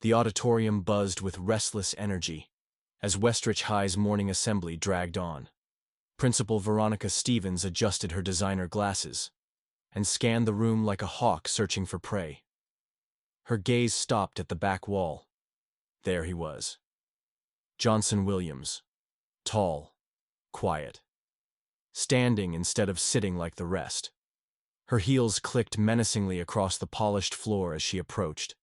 The auditorium buzzed with restless energy as Westrich High's morning assembly dragged on. Principal Veronica Stevens adjusted her designer glasses and scanned the room like a hawk searching for prey. Her gaze stopped at the back wall. There he was. Johnson Williams. Tall, quiet. Standing instead of sitting like the rest. Her heels clicked menacingly across the polished floor as she approached,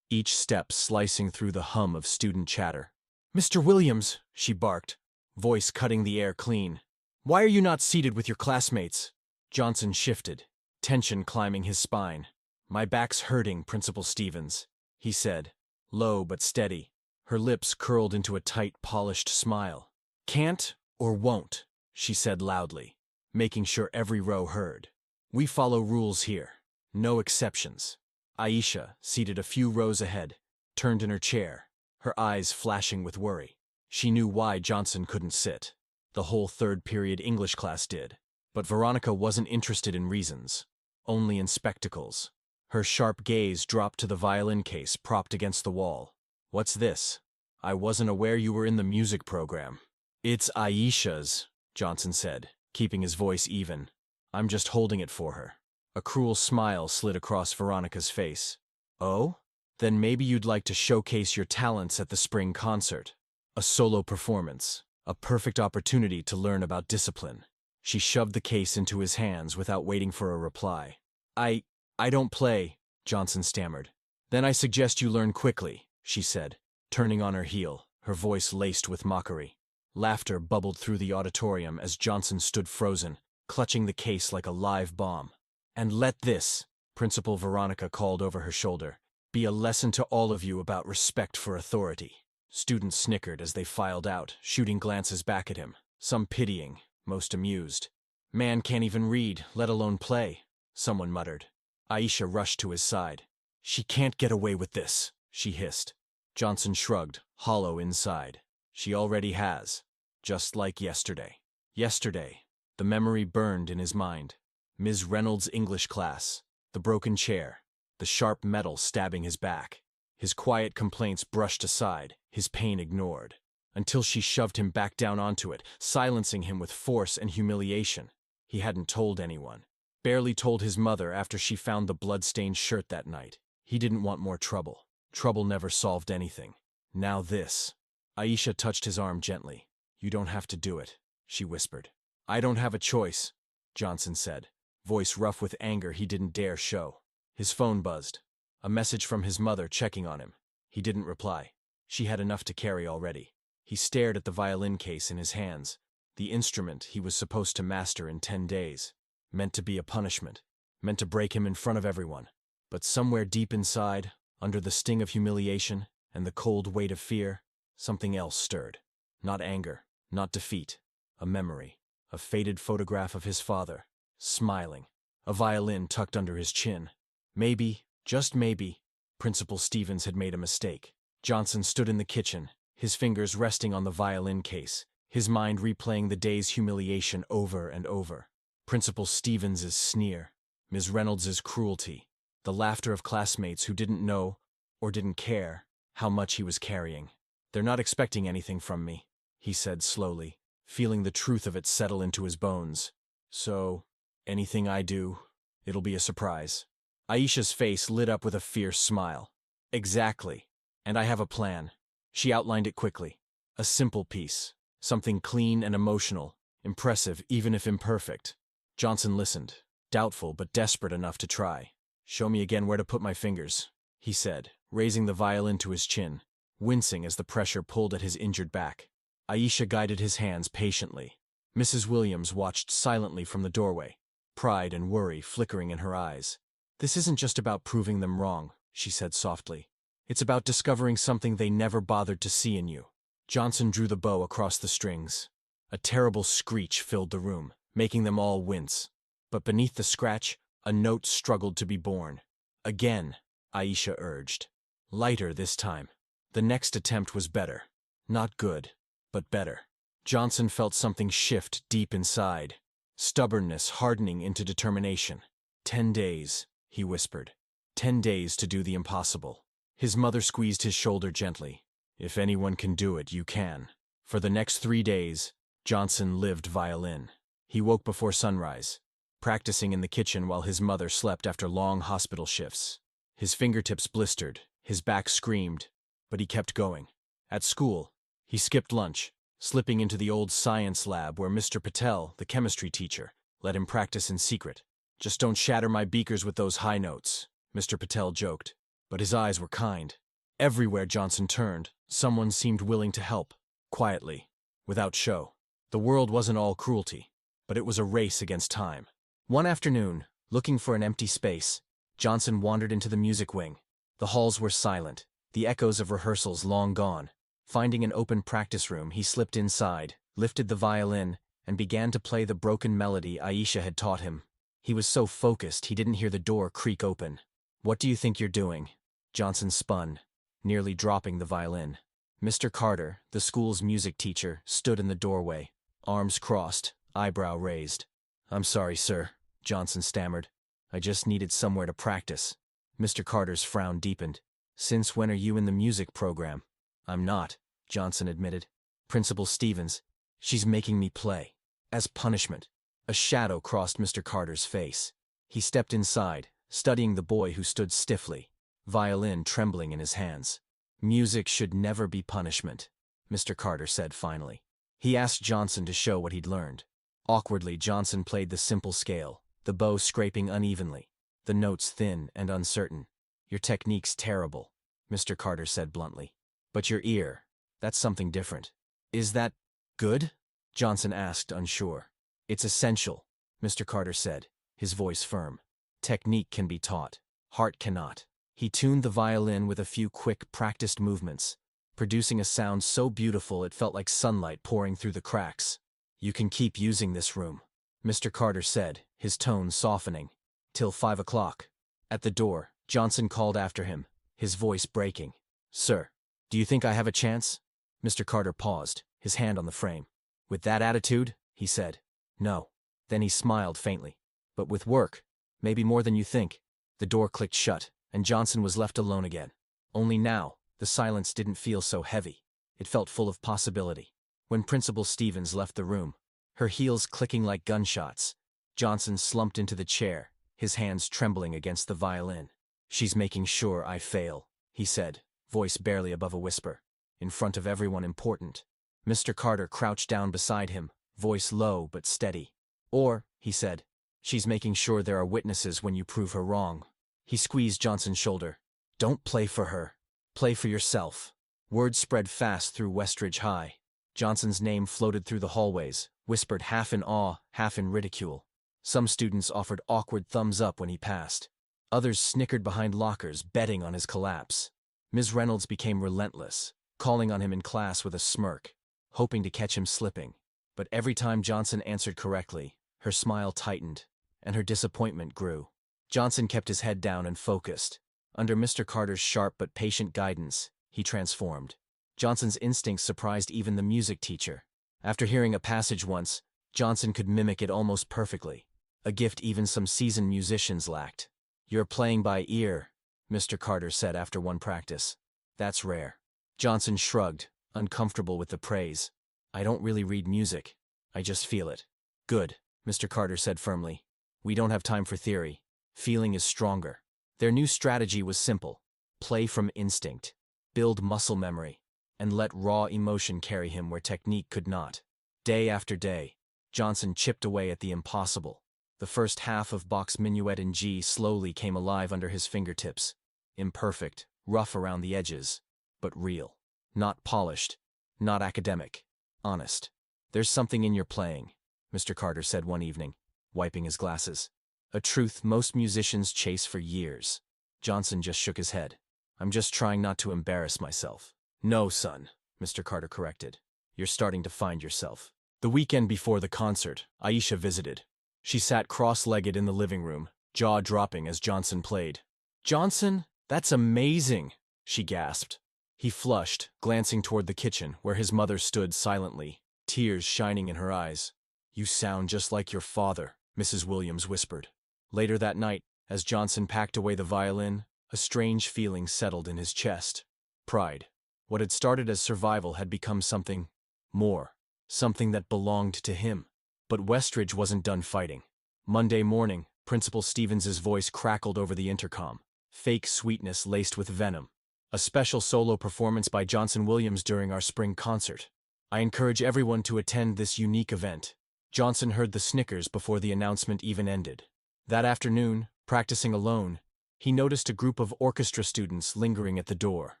each step slicing through the hum of student chatter. "Mr. Williams," she barked, voice cutting the air clean. "Why are you not seated with your classmates?" Johnson shifted, tension climbing his spine. "My back's hurting, Principal Stevens," he said, low but steady. Her lips curled into a tight, polished smile. "Can't or won't," she said loudly, making sure every row heard. "We follow rules here. No exceptions." Aisha, seated a few rows ahead, turned in her chair, her eyes flashing with worry. She knew why Johnson couldn't sit. The whole third-period English class did. But Veronica wasn't interested in reasons, only in spectacles. Her sharp gaze dropped to the violin case propped against the wall. "What's this? I wasn't aware you were in the music program." "It's Aisha's," Johnson said, keeping his voice even. "I'm just holding it for her." A cruel smile slid across Veronica's face. "Oh? Then maybe you'd like to showcase your talents at the spring concert. A solo performance. A perfect opportunity to learn about discipline." She shoved the case into his hands without waiting for a reply. I don't play," Johnson stammered. "Then I suggest you learn quickly," she said, turning on her heel, her voice laced with mockery. Laughter bubbled through the auditorium as Johnson stood frozen, clutching the case like a live bomb. "And let this," Principal Veronica called over her shoulder, "be a lesson to all of you about respect for authority." Students snickered as they filed out, shooting glances back at him, some pitying, most amused. "Man can't even read, let alone play," someone muttered. Aisha rushed to his side. "She can't get away with this," she hissed. Johnson shrugged, hollow inside. "She already has. Just like yesterday." Yesterday. The memory burned in his mind. Ms. Reynolds' English class, the broken chair, the sharp metal stabbing his back. His quiet complaints brushed aside, his pain ignored, until she shoved him back down onto it, silencing him with force and humiliation. He hadn't told anyone. Barely told his mother after she found the blood-stained shirt that night. He didn't want more trouble. Trouble never solved anything. Now this. Aisha touched his arm gently. "You don't have to do it," she whispered. "I don't have a choice," Johnson said, voice rough with anger he didn't dare show. His phone buzzed. A message from his mother checking on him. He didn't reply. She had enough to carry already. He stared at the violin case in his hands, the instrument he was supposed to master in 10 days. Meant to be a punishment, meant to break him in front of everyone. But somewhere deep inside, under the sting of humiliation and the cold weight of fear, something else stirred. Not anger, not defeat. A memory. A faded photograph of his father, smiling. A violin tucked under his chin. Maybe, just maybe, Principal Stevens had made a mistake. Johnson stood in the kitchen, his fingers resting on the violin case, his mind replaying the day's humiliation over and over. Principal Stevens's sneer, Ms. Reynolds's cruelty, the laughter of classmates who didn't know, or didn't care, how much he was carrying. "They're not expecting anything from me," he said slowly, feeling the truth of it settle into his bones. "So, anything I do, it'll be a surprise." Aisha's face lit up with a fierce smile. "Exactly. And I have a plan." She outlined it quickly. A simple piece, something clean and emotional, impressive even if imperfect. Johnson listened, doubtful but desperate enough to try. "Show me again where to put my fingers," he said, raising the violin to his chin, wincing as the pressure pulled at his injured back. Aisha guided his hands patiently. Mrs. Williams watched silently from the doorway, pride and worry flickering in her eyes. "This isn't just about proving them wrong," she said softly. "It's about discovering something they never bothered to see in you." Johnson drew the bow across the strings. A terrible screech filled the room, making them all wince. But beneath the scratch, a note struggled to be born. "Again," Aisha urged. Lighter this time. The next attempt was better. Not good, but better. Johnson felt something shift deep inside. Stubbornness hardening into determination. 10 days, he whispered. 10 days to do the impossible. His mother squeezed his shoulder gently. If anyone can do it, you can. For the next 3 days, Johnson lived violin. He woke before sunrise, practicing in the kitchen while his mother slept after long hospital shifts. His fingertips blistered, his back screamed, but he kept going. At school, he skipped lunch, slipping into the old science lab where Mr. Patel, the chemistry teacher, let him practice in secret. "Just don't shatter my beakers with those high notes," Mr. Patel joked, but his eyes were kind. Everywhere Johnson turned, someone seemed willing to help, quietly, without show. The world wasn't all cruelty, but it was a race against time. One afternoon, looking for an empty space, Johnson wandered into the music wing. The halls were silent, the echoes of rehearsals long gone. Finding an open practice room, he slipped inside, lifted the violin, and began to play the broken melody Aisha had taught him. He was so focused he didn't hear the door creak open. "What do you think you're doing?" Johnson spun, nearly dropping the violin. Mr. Carter, the school's music teacher, stood in the doorway, arms crossed, eyebrow raised. "I'm sorry, sir," Johnson stammered. "I just needed somewhere to practice." Mr. Carter's frown deepened. "Since when are you in the music program?" "I'm not," Johnson admitted. "Principal Stevens, she's making me play. As punishment." A shadow crossed Mr. Carter's face. He stepped inside, studying the boy who stood stiffly, violin trembling in his hands. "Music should never be punishment," Mr. Carter said finally. He asked Johnson to show what he'd learned. Awkwardly, Johnson played the simple scale, the bow scraping unevenly, the notes thin and uncertain. "Your technique's terrible," Mr. Carter said bluntly. "But your ear, that's something different." "Is that good?" Johnson asked, unsure. "It's essential," Mr. Carter said, his voice firm. "Technique can be taught. Heart cannot." He tuned the violin with a few quick, practiced movements, producing a sound so beautiful it felt like sunlight pouring through the cracks. "You can keep using this room," Mr. Carter said, his tone softening. "Till 5 o'clock. At the door, Johnson called after him, his voice breaking. "Sir, do you think I have a chance?" Mr. Carter paused, his hand on the frame. "With that attitude?" he said. "No." Then he smiled faintly. "But with work, maybe more than you think." The door clicked shut, and Johnson was left alone again. Only now, the silence didn't feel so heavy. It felt full of possibility. When Principal Stevens left the room, her heels clicking like gunshots, Johnson slumped into the chair, his hands trembling against the violin. "She's making sure I fail," he said, voice barely above a whisper. "In front of everyone important." Mr. Carter crouched down beside him, voice low but steady. "Or," he said, "she's making sure there are witnesses when you prove her wrong." He squeezed Johnson's shoulder. "Don't play for her. Play for yourself." Word spread fast through Westridge High. Johnson's name floated through the hallways, whispered half in awe, half in ridicule. Some students offered awkward thumbs up when he passed. Others snickered behind lockers, betting on his collapse. Ms. Reynolds became relentless, calling on him in class with a smirk, hoping to catch him slipping. But every time Johnson answered correctly, her smile tightened, and her disappointment grew. Johnson kept his head down and focused. Under Mr. Carter's sharp but patient guidance, he transformed. Johnson's instincts surprised even the music teacher. After hearing a passage once, Johnson could mimic it almost perfectly, a gift even some seasoned musicians lacked. "You're playing by ear," Mr. Carter said after one practice. "That's rare." Johnson shrugged, uncomfortable with the praise. "I don't really read music. I just feel it." "Good," Mr. Carter said firmly. "We don't have time for theory. Feeling is stronger." Their new strategy was simple. Play from instinct. Build muscle memory. And let raw emotion carry him where technique could not. Day after day, Johnson chipped away at the impossible. The first half of Bach's Minuet in G slowly came alive under his fingertips. Imperfect, rough around the edges, but real. Not polished, not academic. Honest. "There's something in your playing," Mr. Carter said one evening, wiping his glasses. "A truth most musicians chase for years." Johnson just shook his head. "I'm just trying not to embarrass myself." "No, son," Mr. Carter corrected. "You're starting to find yourself." The weekend before the concert, Aisha visited. She sat cross-legged in the living room, jaw dropping as Johnson played. "Johnson, that's amazing," she gasped. He flushed, glancing toward the kitchen, where his mother stood silently, tears shining in her eyes. "You sound just like your father," Mrs. Williams whispered. Later that night, as Johnson packed away the violin, A strange feeling settled in his chest. Pride. What had started as survival had become something more, something that belonged to him. But Westridge wasn't done fighting. Monday morning, Principal Stevens's voice crackled over the intercom, fake sweetness laced with venom. A special solo performance by Johnson Williams during our spring concert. I encourage everyone to attend this unique event. Johnson heard the snickers before the announcement even ended. That afternoon, practicing alone, he noticed a group of orchestra students lingering at the door.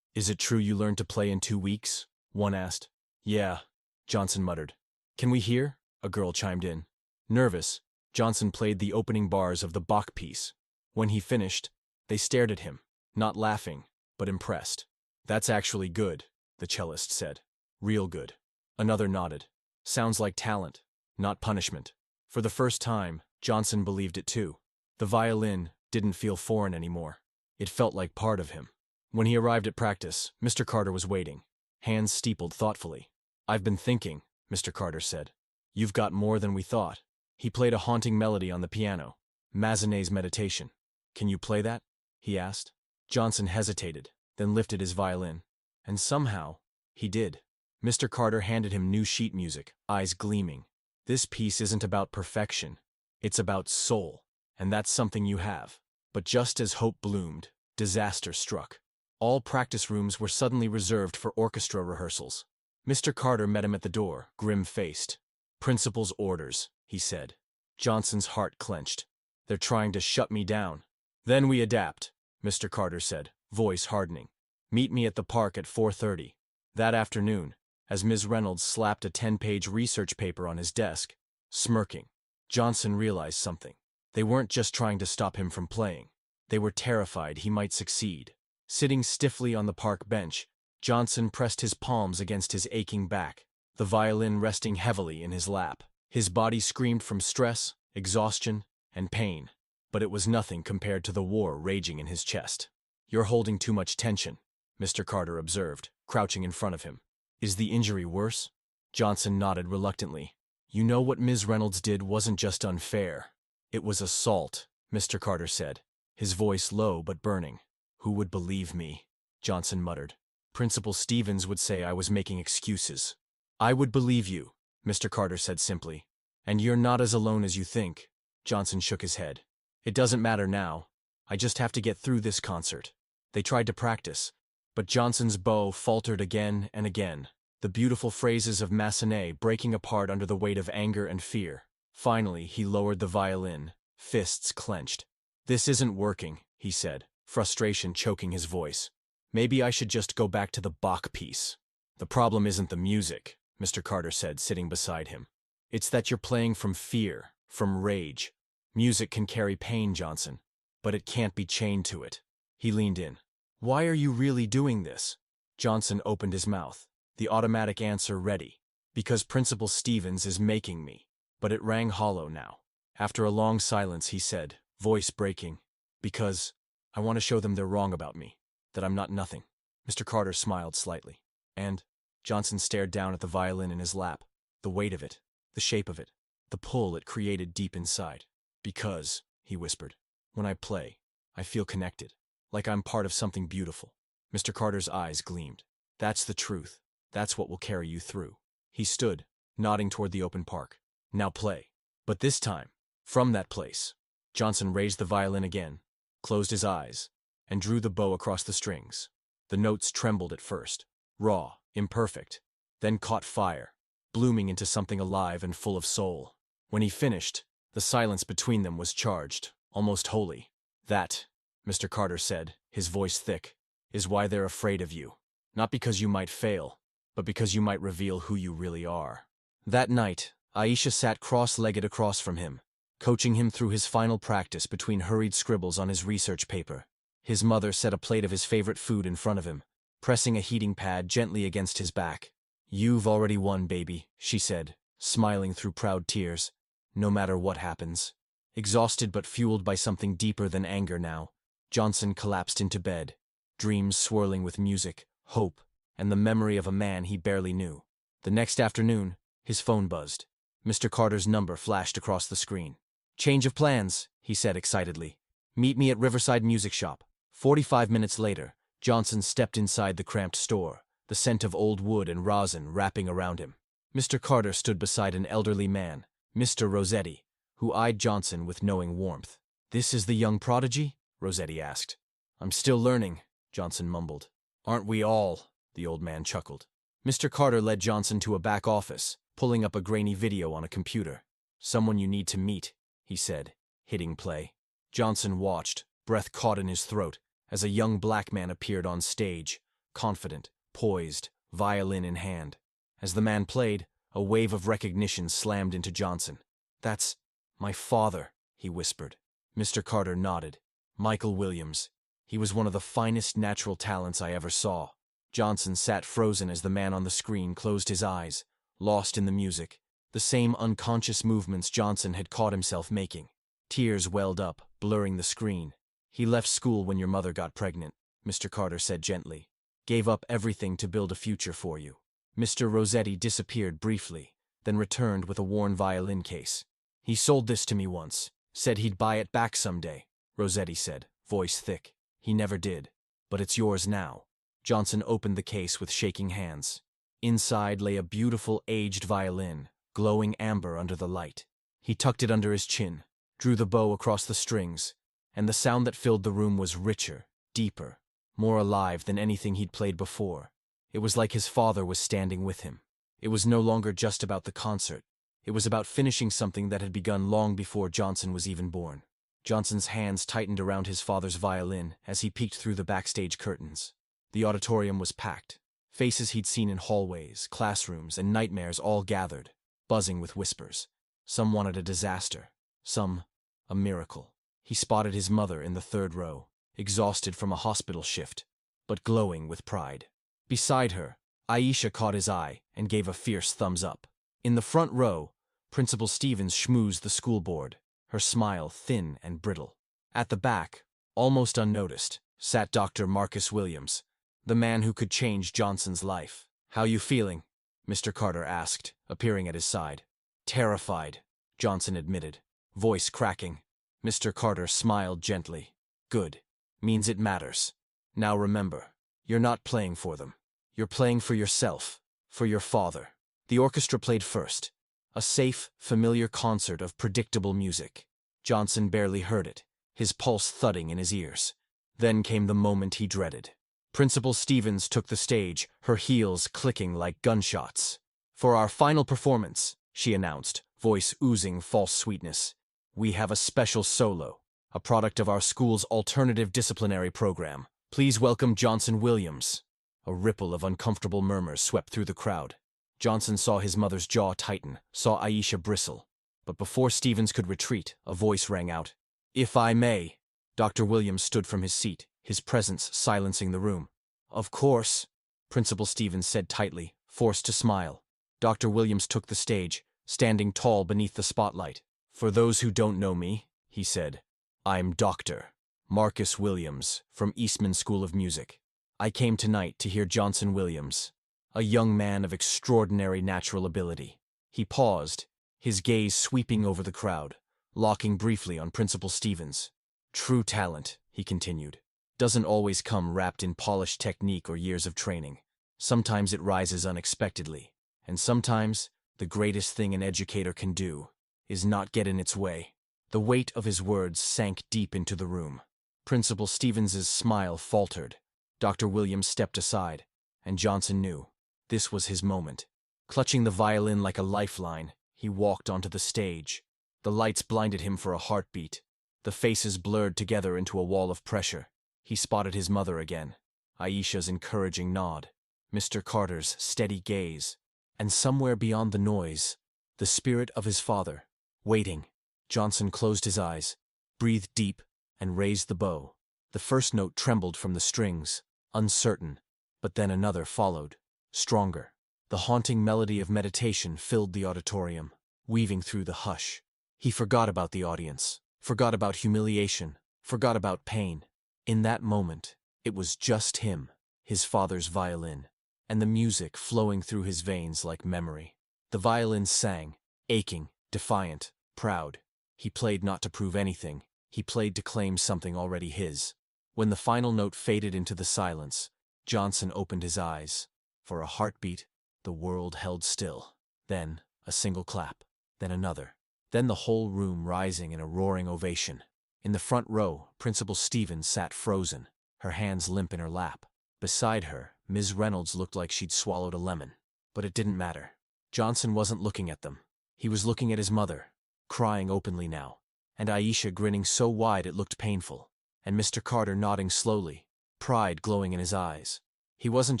"Is it true you learned to play in 2 weeks?" one asked. "Yeah," Johnson muttered. "Can we hear?" a girl chimed in. Nervous, Johnson played the opening bars of the Bach piece. When he finished, they stared at him, not laughing, but impressed. "That's actually good," the cellist said. "Real good." Another nodded. "Sounds like talent, not punishment." For the first time, Johnson believed it too. The violin didn't feel foreign anymore. It felt like part of him. When he arrived at practice, Mr. Carter was waiting, hands steepled thoughtfully. "I've been thinking," Mr. Carter said. "You've got more than we thought." He played a haunting melody on the piano, Massenet's Meditation. "Can you play that?" he asked. Johnson hesitated, then lifted his violin. And somehow, he did. Mr. Carter handed him new sheet music, eyes gleaming. "This piece isn't about perfection. It's about soul, and that's something you have." But just as hope bloomed, disaster struck. All practice rooms were suddenly reserved for orchestra rehearsals. Mr. Carter met him at the door, grim-faced. "Principal's orders," he said. Johnson's heart clenched. "They're trying to shut me down." "Then we adapt," Mr. Carter said, voice hardening. "Meet me at the park at 4:30. That afternoon, as Ms. Reynolds slapped a 10-page research paper on his desk, smirking, Johnson realized something. They weren't just trying to stop him from playing. They were terrified he might succeed. Sitting stiffly on the park bench, Johnson pressed his palms against his aching back, the violin resting heavily in his lap. His body screamed from stress, exhaustion, and pain, but it was nothing compared to the war raging in his chest. "You're holding too much tension," Mr. Carter observed, crouching in front of him. "Is the injury worse?" Johnson nodded reluctantly. "You know what Ms. Reynolds did wasn't just unfair. It was assault," Mr. Carter said, his voice low but burning. "Who would believe me?" Johnson muttered. "Principal Stevens would say I was making excuses." "I would believe you," Mr. Carter said simply. "And you're not as alone as you think." Johnson shook his head. "It doesn't matter now. I just have to get through this concert." They tried to practice, but Johnson's bow faltered again and again, the beautiful phrases of Massenet breaking apart under the weight of anger and fear. Finally, he lowered the violin, fists clenched. "This isn't working," he said, frustration choking his voice. "Maybe I should just go back to the Bach piece." "The problem isn't the music," Mr. Carter said, sitting beside him. "It's that you're playing from fear, from rage. Music can carry pain, Johnson, but it can't be chained to it." He leaned in. "Why are you really doing this?" Johnson opened his mouth, the automatic answer ready. "Because Principal Stevens is making me." But it rang hollow now. After a long silence, he said, voice breaking, "Because I want to show them they're wrong about me, that I'm not nothing." Mr. Carter smiled slightly. "And?" Johnson stared down at the violin in his lap, the weight of it, the shape of it, the pull it created deep inside. "Because," he whispered, "when I play, I feel connected, like I'm part of something beautiful." Mr. Carter's eyes gleamed. "That's the truth. That's what will carry you through." He stood, nodding toward the open park. "Now play." But this time, from that place, Johnson raised the violin again, closed his eyes, and drew the bow across the strings. The notes trembled at first, raw, imperfect, then caught fire, blooming into something alive and full of soul. When he finished, the silence between them was charged, almost holy. "That," Mr. Carter said, his voice thick, "is why they're afraid of you. Not because you might fail, but because you might reveal who you really are." That night, Aisha sat cross-legged across from him, coaching him through his final practice between hurried scribbles on his research paper. His mother set a plate of his favorite food in front of him, pressing a heating pad gently against his back. "You've already won, baby," she said, smiling through proud tears. "No matter what happens." Exhausted but fueled by something deeper than anger now, Johnson collapsed into bed, dreams swirling with music, hope, and the memory of a man he barely knew. The next afternoon, his phone buzzed. Mr. Carter's number flashed across the screen. "Change of plans," he said excitedly. "Meet me at Riverside Music Shop, 45 minutes later, Johnson stepped inside the cramped store, the scent of old wood and rosin wrapping around him. Mr. Carter stood beside an elderly man, Mr. Rossetti, who eyed Johnson with knowing warmth. "This is the young prodigy?" Rossetti asked. "I'm still learning," Johnson mumbled. "Aren't we all?" the old man chuckled. Mr. Carter led Johnson to a back office, pulling up a grainy video on a computer. "Someone you need to meet," he said, hitting play. Johnson watched, breath caught in his throat, as a young black man appeared on stage, confident, poised, violin in hand. As the man played, a wave of recognition slammed into Johnson. "That's my father," he whispered. Mr. Carter nodded. "Michael Williams. He was one of the finest natural talents I ever saw." Johnson sat frozen as the man on the screen closed his eyes, lost in the music, the same unconscious movements Johnson had caught himself making. Tears welled up, blurring the screen. "He left school when your mother got pregnant," Mr. Carter said gently. "Gave up everything to build a future for you." Mr. Rossetti disappeared briefly, then returned with a worn violin case. "He sold this to me once. Said he'd buy it back someday," Rossetti said, voice thick. "He never did. But it's yours now." Johnson opened the case with shaking hands. Inside lay a beautiful aged violin, glowing amber under the light. He tucked it under his chin, drew the bow across the strings, and the sound that filled the room was richer, deeper, more alive than anything he'd played before. It was like his father was standing with him. It was no longer just about the concert. It was about finishing something that had begun long before Johnson was even born. Johnson's hands tightened around his father's violin as he peeked through the backstage curtains. The auditorium was packed. Faces he'd seen in hallways, classrooms, and nightmares all gathered, buzzing with whispers. Some wanted a disaster. Some, a miracle. He spotted his mother in the third row, exhausted from a hospital shift, but glowing with pride. Beside her, Aisha caught his eye and gave a fierce thumbs up. In the front row, Principal Stevens schmoozed the school board, her smile thin and brittle. At the back, almost unnoticed, sat Dr. Marcus Williams, the man who could change Johnson's life. "How you feeling?" Mr. Carter asked, appearing at his side. "Terrified," Johnson admitted, voice cracking. Mr. Carter smiled gently. "Good. Means it matters. Now remember, you're not playing for them. You're playing for yourself, for your father." The orchestra played first, a safe, familiar concert of predictable music. Johnson barely heard it, his pulse thudding in his ears. Then came the moment he dreaded. Principal Stevens took the stage, her heels clicking like gunshots. "For our final performance," she announced, voice oozing false sweetness, "we have a special solo, a product of our school's alternative disciplinary program. Please welcome Johnson Williams." A ripple of uncomfortable murmurs swept through the crowd. Johnson saw his mother's jaw tighten, saw Aisha bristle. But before Stevens could retreat, a voice rang out. "If I may." Dr. Williams stood from his seat, his presence silencing the room. "Of course," Principal Stevens said tightly, forced to smile. Dr. Williams took the stage, standing tall beneath the spotlight. "For those who don't know me," he said, "I'm Dr. Marcus Williams from Eastman School of Music. I came tonight to hear Johnson Williams, a young man of extraordinary natural ability." He paused, his gaze sweeping over the crowd, locking briefly on Principal Stevens. "True talent," he continued, "doesn't always come wrapped in polished technique or years of training. Sometimes it rises unexpectedly, and sometimes the greatest thing an educator can do is not get in its way." The weight of his words sank deep into the room. Principal Stevens's smile faltered. Dr. Williams stepped aside, and Johnson knew this was his moment. Clutching the violin like a lifeline, he walked onto the stage. The lights blinded him for a heartbeat. The faces blurred together into a wall of pressure. He spotted his mother again, Aisha's encouraging nod, Mr. Carter's steady gaze, and somewhere beyond the noise, the spirit of his father, waiting. Johnson closed his eyes, breathed deep, and raised the bow. The first note trembled from the strings, uncertain, but then another followed, stronger. The haunting melody of meditation filled the auditorium, weaving through the hush. He forgot about the audience, forgot about humiliation, forgot about pain. In that moment, it was just him, his father's violin, and the music flowing through his veins like memory. The violin sang, aching, defiant, proud. He played not to prove anything, he played to claim something already his. When the final note faded into the silence, Johnson opened his eyes. For a heartbeat, the world held still. Then, a single clap. Then another. Then the whole room rising in a roaring ovation. In the front row, Principal Stevens sat frozen, her hands limp in her lap. Beside her, Ms. Reynolds looked like she'd swallowed a lemon. But it didn't matter. Johnson wasn't looking at them. He was looking at his mother, crying openly now, and Aisha grinning so wide it looked painful, and Mr. Carter nodding slowly, pride glowing in his eyes. He wasn't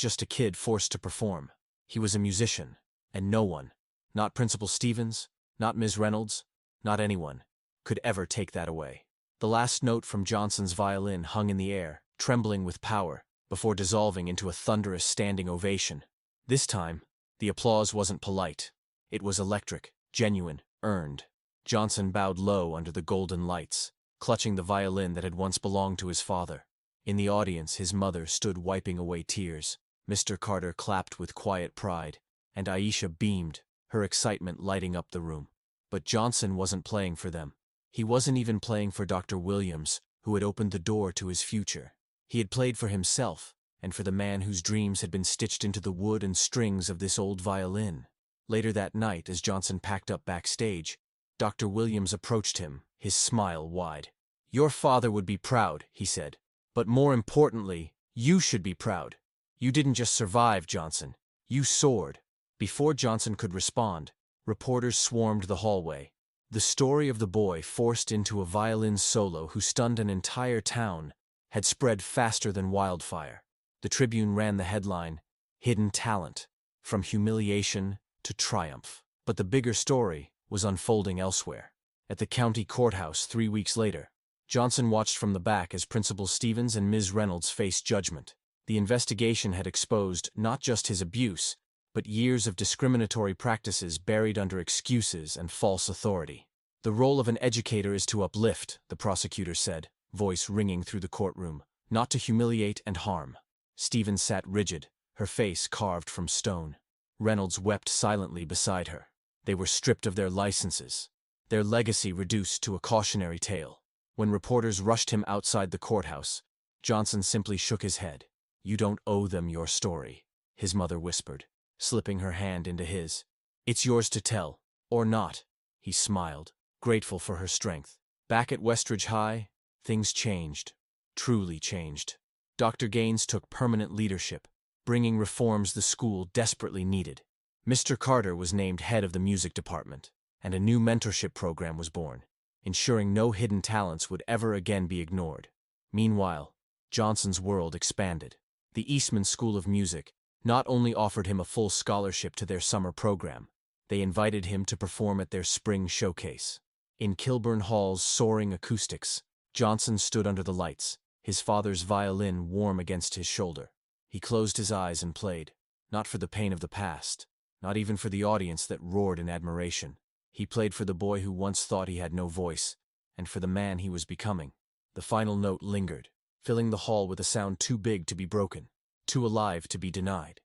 just a kid forced to perform. He was a musician, and no one, not Principal Stevens, not Ms. Reynolds, not anyone, could ever take that away. The last note from Johnson's violin hung in the air, trembling with power, before dissolving into a thunderous standing ovation. This time, the applause wasn't polite. It was electric, genuine, earned. Johnson bowed low under the golden lights, clutching the violin that had once belonged to his father. In the audience, his mother stood wiping away tears. Mr. Carter clapped with quiet pride, and Aisha beamed, her excitement lighting up the room. But Johnson wasn't playing for them. He wasn't even playing for Dr. Williams, who had opened the door to his future. He had played for himself, and for the man whose dreams had been stitched into the wood and strings of this old violin. Later that night, as Johnson packed up backstage, Dr. Williams approached him, his smile wide. "Your father would be proud," he said. "But more importantly, you should be proud. You didn't just survive, Johnson. You soared." Before Johnson could respond, reporters swarmed the hallway. The story of the boy forced into a violin solo who stunned an entire town had spread faster than wildfire. The Tribune ran the headline, "Hidden Talent, from Humiliation to Triumph." But the bigger story was unfolding elsewhere. At the county courthouse 3 weeks later, Johnson watched from the back as Principal Stevens and Ms. Reynolds faced judgment. The investigation had exposed not just his abuse, but years of discriminatory practices buried under excuses and false authority. "The role of an educator is to uplift," the prosecutor said, voice ringing through the courtroom, "not to humiliate and harm." Stevens sat rigid, her face carved from stone. Reynolds wept silently beside her. They were stripped of their licenses, their legacy reduced to a cautionary tale. When reporters rushed him outside the courthouse, Johnson simply shook his head. "You don't owe them your story," his mother whispered, slipping her hand into his. "It's yours to tell, or not." He smiled, grateful for her strength. Back at Westridge High, things changed, truly changed. Dr. Gaines took permanent leadership, bringing reforms the school desperately needed. Mr. Carter was named head of the music department, and a new mentorship program was born, ensuring no hidden talents would ever again be ignored. Meanwhile, Johnson's world expanded. The Eastman School of Music not only offered him a full scholarship to their summer program, they invited him to perform at their spring showcase. In Kilburn Hall's soaring acoustics, Johnson stood under the lights, his father's violin warm against his shoulder. He closed his eyes and played, not for the pain of the past, not even for the audience that roared in admiration. He played for the boy who once thought he had no voice, and for the man he was becoming. The final note lingered, filling the hall with a sound too big to be broken, too alive to be denied.